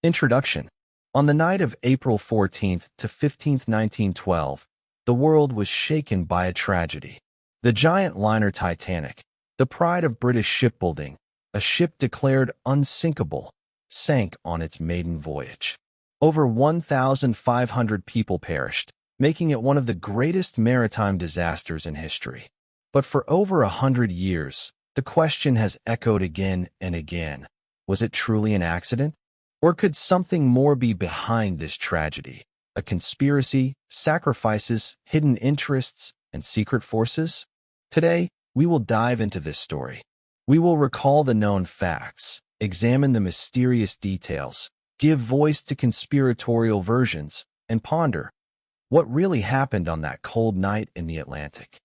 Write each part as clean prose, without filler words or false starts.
Introduction. On the night of April 14th to 15th, 1912, the world was shaken by a tragedy. The giant liner Titanic, the pride of British shipbuilding, a ship declared unsinkable, sank on its maiden voyage. Over 1,500 people perished, making it one of the greatest maritime disasters in history. But for over 100 years, the question has echoed again and again. Was it truly an accident? Or could something more be behind this tragedy? A conspiracy, sacrifices, hidden interests, and secret forces? Today, we will dive into this story. We will recall the known facts, examine the mysterious details, give voice to conspiratorial versions, and ponder what really happened on that cold night in the Atlantic.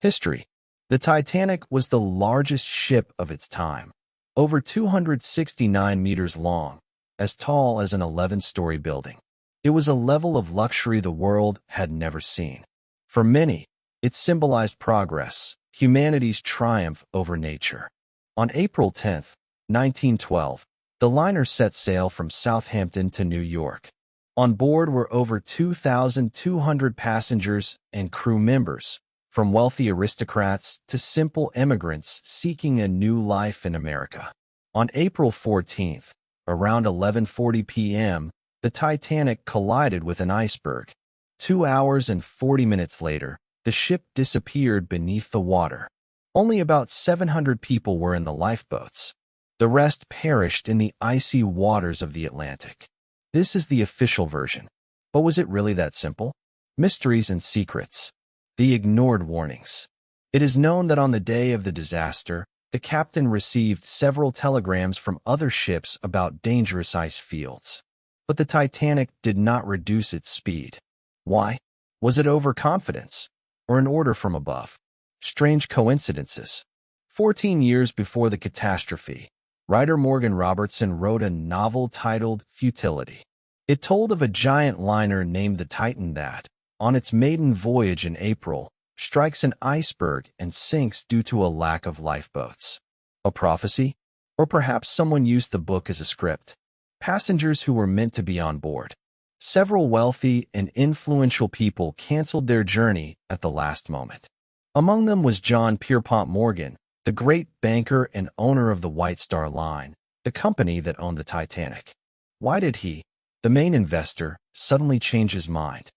History. The Titanic was the largest ship of its time, over 269 meters long, as tall as an 11-story building. It was a level of luxury the world had never seen. For many, it symbolized progress, humanity's triumph over nature. On April 10th, 1912, the liner set sail from Southampton to New York. On board were over 2,200 passengers and crew members, from wealthy aristocrats to simple immigrants seeking a new life in America. On April 14th, around 11:40 p.m., the Titanic collided with an iceberg. 2 hours and 40 minutes later, the ship disappeared beneath the water. Only about 700 people were in the lifeboats. The rest perished in the icy waters of the Atlantic. This is the official version. But was it really that simple? Mysteries and secrets. The ignored warnings. It is known that on the day of the disaster, the captain received several telegrams from other ships about dangerous ice fields. But the Titanic did not reduce its speed. Why? Was it overconfidence? Or an order from above? Strange coincidences. 14 years before the catastrophe, writer Morgan Robertson wrote a novel titled Futility. It told of a giant liner named the Titan that, on its maiden voyage in April, strikes an iceberg and sinks due to a lack of lifeboats. A prophecy? Or perhaps someone used the book as a script. Passengers who were meant to be on board. Several wealthy and influential people canceled their journey at the last moment. Among them was John Pierpont Morgan, the great banker and owner of the White Star Line, the company that owned the Titanic. Why did he, the main investor, suddenly change his mind?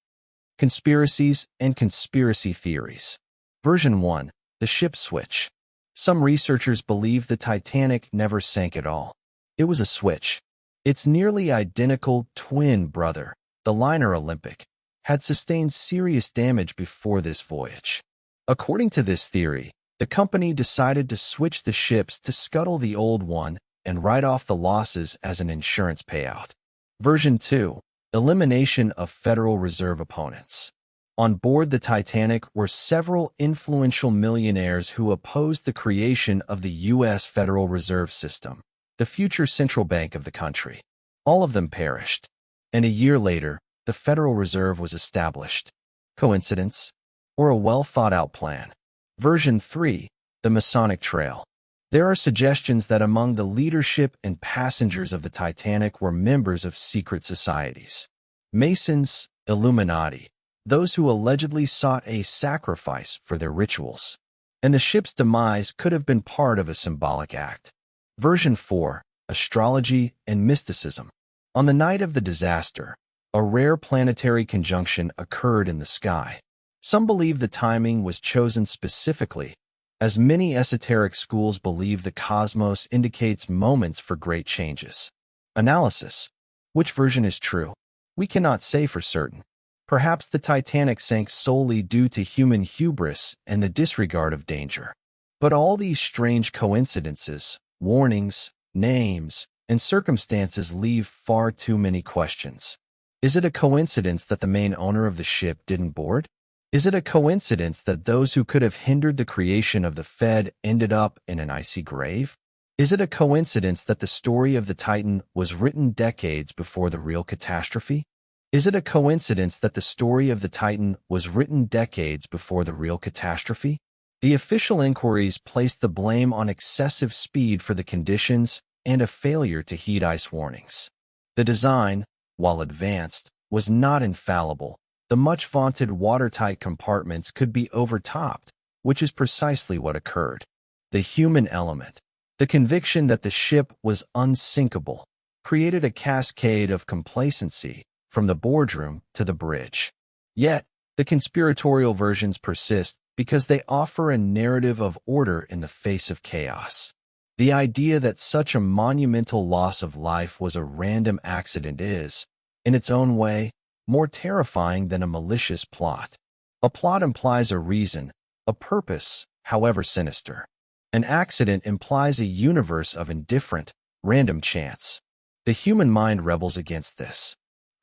Conspiracies and conspiracy theories. Version 1. The ship switch. Some researchers believe the Titanic never sank at all. It was a switch. Its nearly identical twin brother, the liner Olympic, had sustained serious damage before this voyage. According to this theory, the company decided to switch the ships to scuttle the old one and write off the losses as an insurance payout. Version 2. Elimination of Federal Reserve opponents. On board the Titanic were several influential millionaires who opposed the creation of the U.S. Federal Reserve System, the future central bank of the country. All of them perished. And a year later, the Federal Reserve was established. Coincidence? Or a well-thought-out plan? Version 3. The Masonic Trail. There are suggestions that among the leadership and passengers of the Titanic were members of secret societies. Masons, Illuminati, those who allegedly sought a sacrifice for their rituals. And the ship's demise could have been part of a symbolic act. Version 4. Astrology and mysticism. On the night of the disaster, a rare planetary conjunction occurred in the sky. Some believe the timing was chosen specifically, as many esoteric schools believe the cosmos indicates moments for great changes. Analysis. Which version is true? We cannot say for certain. Perhaps the Titanic sank solely due to human hubris and the disregard of danger. But all these strange coincidences, warnings, names, and circumstances leave far too many questions. Is it a coincidence that the main owner of the ship didn't board? Is it a coincidence that those who could have hindered the creation of the Fed ended up in an icy grave? Is it a coincidence that the story of the Titan was written decades before the real catastrophe? Is it a coincidence that the story of the Titan was written decades before the real catastrophe? The official inquiries placed the blame on excessive speed for the conditions and a failure to heed ice warnings. The design, while advanced, was not infallible. The much-vaunted watertight compartments could be overtopped, which is precisely what occurred. The human element, the conviction that the ship was unsinkable, created a cascade of complacency from the boardroom to the bridge. Yet, the conspiratorial versions persist because they offer a narrative of order in the face of chaos. The idea that such a monumental loss of life was a random accident is, in its own way, more terrifying than a malicious plot. A plot implies a reason, a purpose, however sinister. An accident implies a universe of indifferent, random chance. The human mind rebels against this.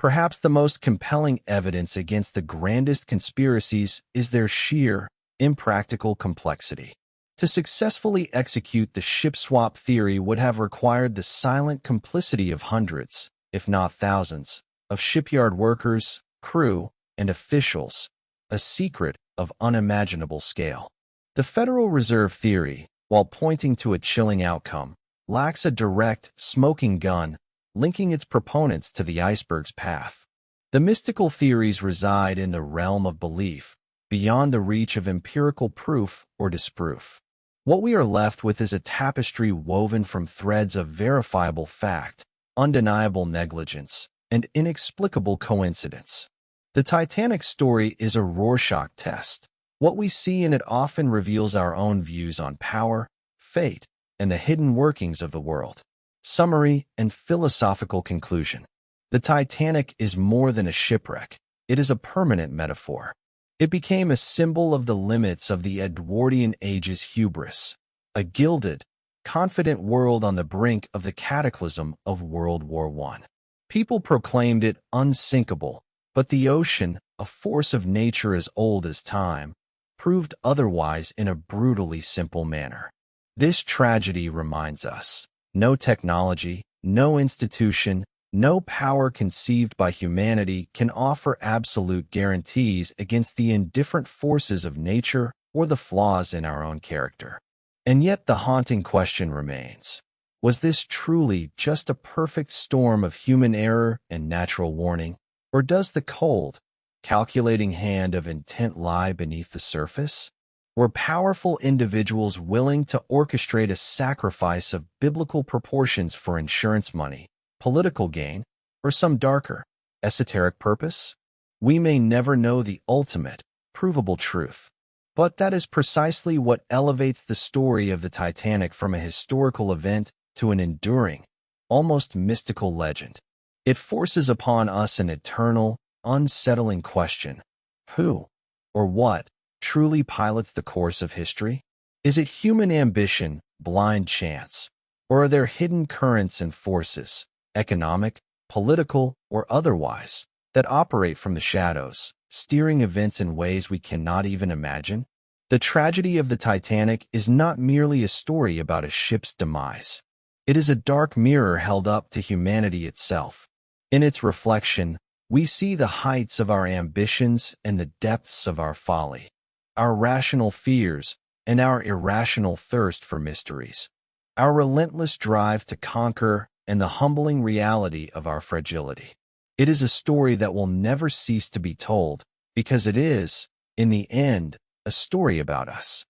Perhaps the most compelling evidence against the grandest conspiracies is their sheer, impractical complexity. To successfully execute the ship swap theory would have required the silent complicity of hundreds, if not thousands, of shipyard workers, crew, and officials, a secret of unimaginable scale. The Federal Reserve theory, while pointing to a chilling outcome, lacks a direct, smoking gun linking its proponents to the iceberg's path. The mystical theories reside in the realm of belief, beyond the reach of empirical proof or disproof. What we are left with is a tapestry woven from threads of verifiable fact, undeniable negligence, and inexplicable coincidence. The Titanic story is a Rorschach test. What we see in it often reveals our own views on power, fate, and the hidden workings of the world. Summary and philosophical conclusion. The Titanic is more than a shipwreck. It is a permanent metaphor. It became a symbol of the limits of the Edwardian Age's hubris, a gilded, confident world on the brink of the cataclysm of World War I. People proclaimed it unsinkable, but the ocean, a force of nature as old as time, proved otherwise in a brutally simple manner. This tragedy reminds us, no technology, no institution, no power conceived by humanity can offer absolute guarantees against the indifferent forces of nature or the flaws in our own character. And yet the haunting question remains. Was this truly just a perfect storm of human error and natural warning, or does the cold, calculating hand of intent lie beneath the surface? Were powerful individuals willing to orchestrate a sacrifice of biblical proportions for insurance money, political gain, or some darker, esoteric purpose? We may never know the ultimate, provable truth. But that is precisely what elevates the story of the Titanic from a historical event to an enduring, almost mystical legend. It forces upon us an eternal, unsettling question. Who, or what, truly pilots the course of history? Is it human ambition, blind chance, or are there hidden currents and forces, economic, political, or otherwise, that operate from the shadows, steering events in ways we cannot even imagine? The tragedy of the Titanic is not merely a story about a ship's demise. It is a dark mirror held up to humanity itself. In its reflection, we see the heights of our ambitions and the depths of our folly, our rational fears and our irrational thirst for mysteries, our relentless drive to conquer and the humbling reality of our fragility. It is a story that will never cease to be told, because it is, in the end, a story about us.